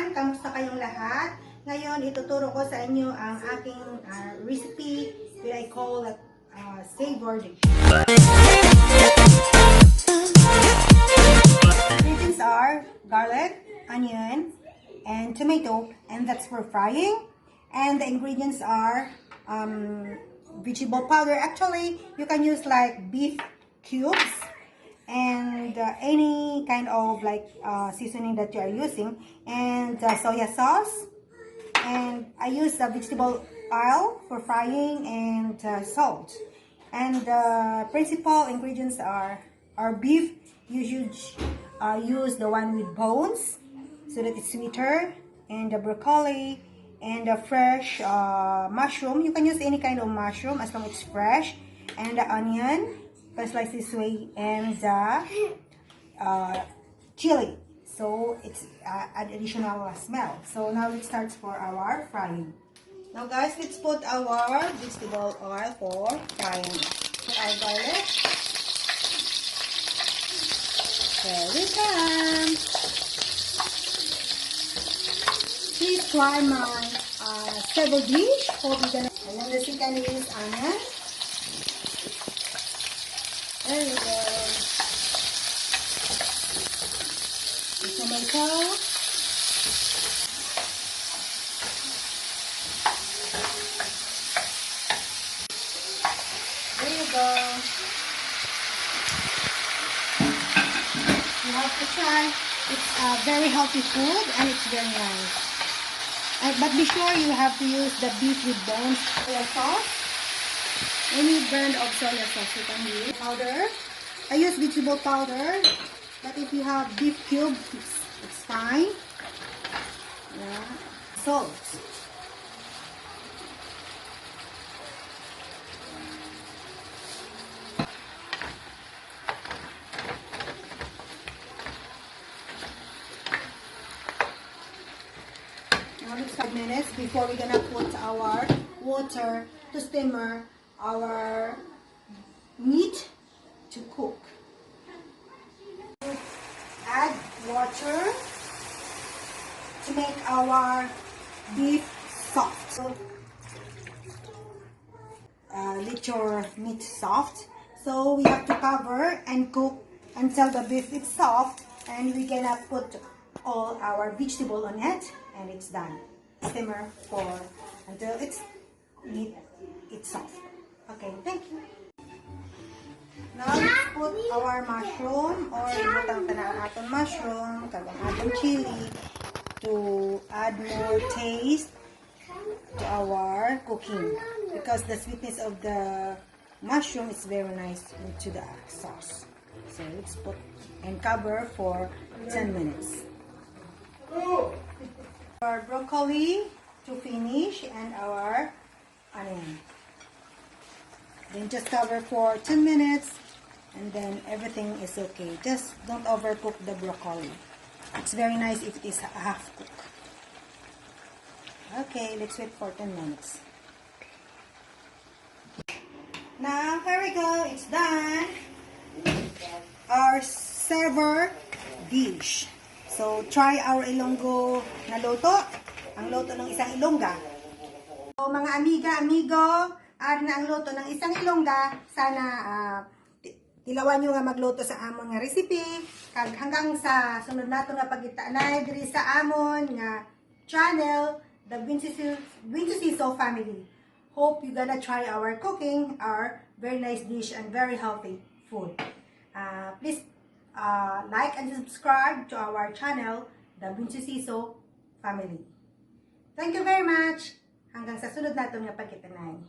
everyone! Kamusta kayong lahat? Ngayon, ituturo ko sa inyo ang aking recipe that I call savory dish. Ingredients are garlic, onion, and tomato, and that's for frying. And the ingredients are vegetable powder. Actually, you can use like beef cubes and any kind of like seasoning that you are using, and soya sauce, and I use the vegetable oil for frying, and salt. And the principal ingredients are beef. You should use the one with bones so that it's sweeter, and the broccoli, and the fresh mushroom. You can use any kind of mushroom as long as it's fresh, and the onion, can slice this way, and the chili, so it's an additional smell. So now let's start for our frying. Now guys, let's put our vegetable oil for frying. Put our garlic. There we come. Please try my savory dish. Hope you're gonna. And then the second is onion. There we go. The tomato. There you go. You have to try. It's a very healthy food and it's very nice. But be sure you have to use the beef with bones. Soya sauce. Any brand of soya sauce you can use. Powder. I use vegetable powder, but if you have beef cubes, it's fine. Yeah. Salt. Now it's 5 minutes before we're gonna put our water to simmer our meat to cook. Add water to make our beef soft. So, let your meat soft. So we have to cover and cook until the beef is soft, and we're gonna put all our vegetable on it, and it's done. Simmer for until it's soft. Okay, thank you. Now, let's put our mushroom, or butang tanang aton mushroom, kagang aton chili, to add more taste to our cooking. Because the sweetness of the mushroom is very nice to the sauce. So, let's put and cover for 10 minutes. Our broccoli to finish, and our onion. Then just cover for 10 minutes, and then everything is okay. Just don't overcook the broccoli. It's very nice if it is half cooked. Okay, let's wait for 10 minutes. Now, here we go. It's done. Our savory dish. So, try our Ilonggo na luto. Ang luto ng isang Ilongga. So, mga amiga, amigo, ari na ang luto ng isang Ilongga. Sana tilawan nyo nga magluto sa amon nga recipe. Kag hanggang sa sunod nato nga pagitaanay diri sa amon nga channel, the Wincisiso family. Hope you gonna try our cooking, our very nice dish and very healthy food. Please like and subscribe to our channel, the Wincisiso family. Thank you very much. Hanggang sa sunod nato nga pagkitanay.